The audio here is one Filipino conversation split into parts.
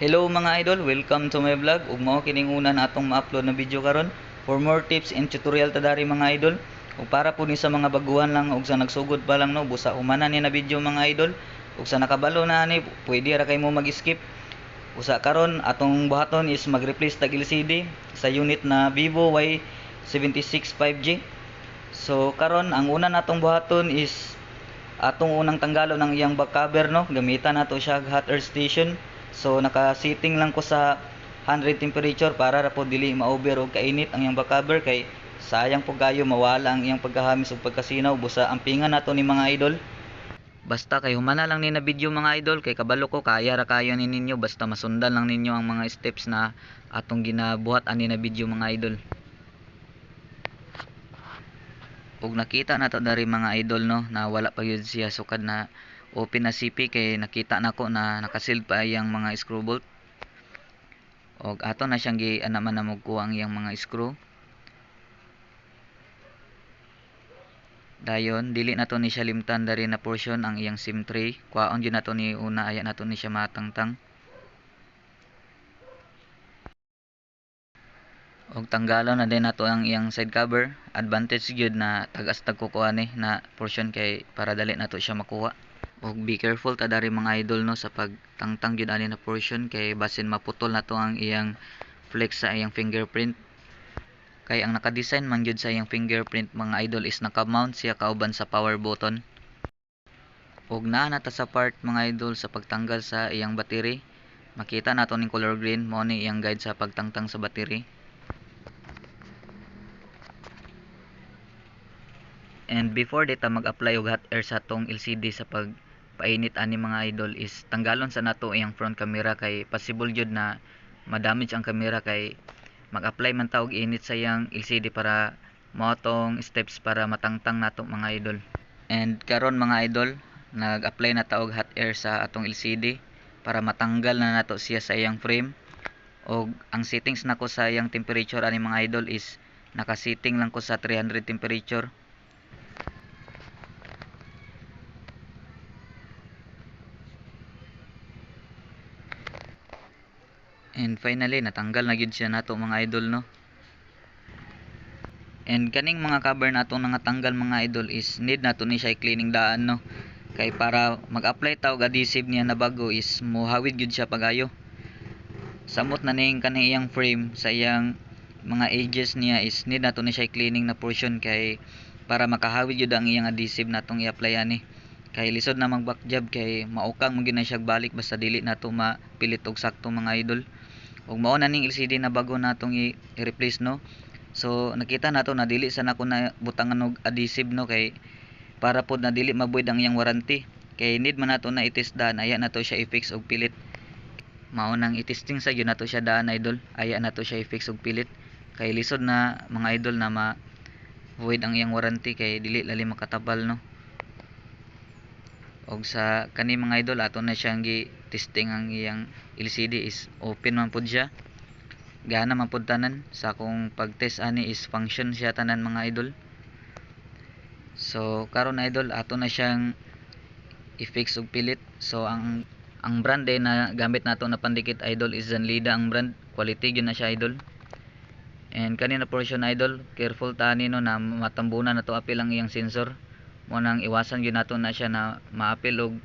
Hello mga idol, welcome to my vlog. Ug mao kining una na atong ma-upload na video karon for more tips and tutorial ta dari mga idol. Ug para po ni sa mga baguhan lang ug sa nagsugod pa lang no, busa humana ni na video mga idol. Ug sa nakabalo na ani, pwede ra kay mo mag-skip. Usa karon atong buhaton is mag-replace tag LCD sa unit na Vivo Y76 5G. So karon ang una natong buhaton is atong unang tanggalon ang iyang back cover no, gamitan nato siya hot air station. So naka-setting lang ko sa 100 temperature para ra po dili ma-over og kainit ang iyang back cover kay sayang po kayo mawala ang iyang pagkahamis ug pagkasinaw busa ampingan nato ni mga idol. Basta kay humana lang ni na video mga idol kay kabalo ko kaya ra kayo ni ninyo basta masundan lang ninyo ang mga steps na atong ginabuhat ani na video mga idol. Ug nakita nato dari mga idol no na wala pa gyud siya sukad na open na CP kay nakita nako na nakasealed pa iyang mga screw bolt. Og ato na siyang gianaman na mo ang iyang mga screw. Dayon dili nato ni siya limtan dari na portion ang iyang SIM tray. Kuhaon gyud nato ni una aya nato ni siya matangtang. Og tanggalon na din nato ang iyang side cover. Advantage gyud na tagas tag kukuha ni na portion kay para dali nato siya makuha. Og be careful ta dari mga idol no sa pagtangtang gyud ani na portion kay basin maputol nato ang iyang flex sa iyang fingerprint. Kay ang naka-design man gyud sa iyang fingerprint mga idol is naka-mount siya kauban sa power button. Og naa na ta sa part mga idol sa pagtanggal sa iyang battery. Makita nato ning color green mao ni iyang guide sa pagtangtang sa battery. And before dita mag-apply og hot air sa tong LCD sa pagpainit ani mga idol is tanggalon sa nato iyang front camera kay possible jud na ma-damage ang camera kay mag-apply man ta og init sa iyang LCD para mao tong steps para matangtang nato mga idol. And karon mga idol, nag-apply na ta og hot air sa atong LCD para matanggal na nato siya sa iyang frame. Og ang settings nako sa iyang temperature ani mga idol is naka-setting lang ko sa 300 temperature. And finally natanggal na gyud siya nato mga idol no. And kaning mga cover natong nangatanggal mga idol is need nato ni siya cleaning daan no. Kay para mag-apply ta og adhesive niya na bago is mohawid gyud siya pagayo. Samot na ning kanang iyang frame sa iyang mga edges niya is need nato ni siya cleaning na portion kay para makahawid gyud ang iyang adhesive natong i-apply ani. Kay lisod na mag back job kay maukang mo gyud na siya balik basta dili nato mapilit og sakto mga idol. Ug mao na ning LCD na bago natong i-replace no. So nakita nato na dili sa nako na butangan og adhesive no kay para pod na dili mabuid ang iyang warranty. Kay need man nato na i-test daan aya nato siya i-fix og pilit. Mao nang i-testing sa gyud nato siya daan idol. Aya nato siya i-fix og pilit. Kay lisod na mga idol na ma-void ang iyang warranty kay dili lali makatabal no. Og sa kani mga idol ato na siyang gi-testing ang iyang LCD is open man pud siya. Gana man pud tanan sa akong pag-test ani is function siya tanan mga idol. So karon idol ato na siyang i-fix og pilit. So ang brand na gamit nato na pandikit idol is Zanlida ang brand. Quality gyud na siya idol. And kanina portion idol, careful ta nino na matambunan nato apil ang iyang sensor. Mo nang iwasan gyud nato na siya na maapil og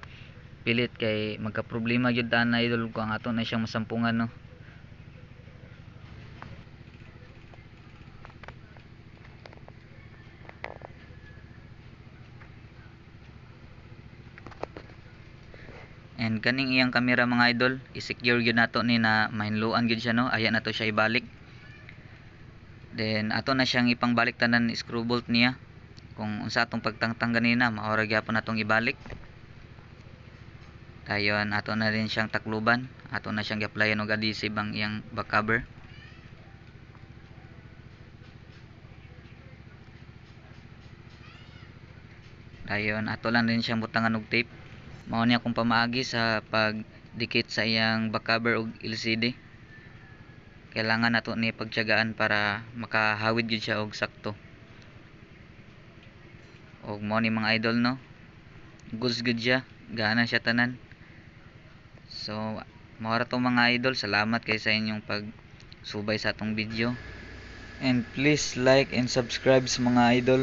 pilit kay magka problema gyud ta na idol kung ato na siyang masampungan no. And kaning iyang camera mga idol, i-secure gyud nato ni na mahinluan gyud siya no. Aya nato siya ibalik. Then ato na siyang ipangbalik tanan screw bolt niya. Kung unsa atong pagtangtang ganina, maora gyapon natong ibalik. Dayon ato na rin siyang takluban. Ato na siyang gi-applyan og adhesive ang iyang back cover. Dayon ato lang din siyang butangan og tape. Mao ni akong pamaagi sa pagdikit sa iyang back cover og LCD. Kailangan nato ni pagtiyagaan para makahawid gyud siya og sakto. Og mao ni mga idol no. Goods good siya, gana siya tanan. So Mao ra to mga idol, salamat kay sa inyong pagsubay sa atong video. And please like and subscribe sa mga idol.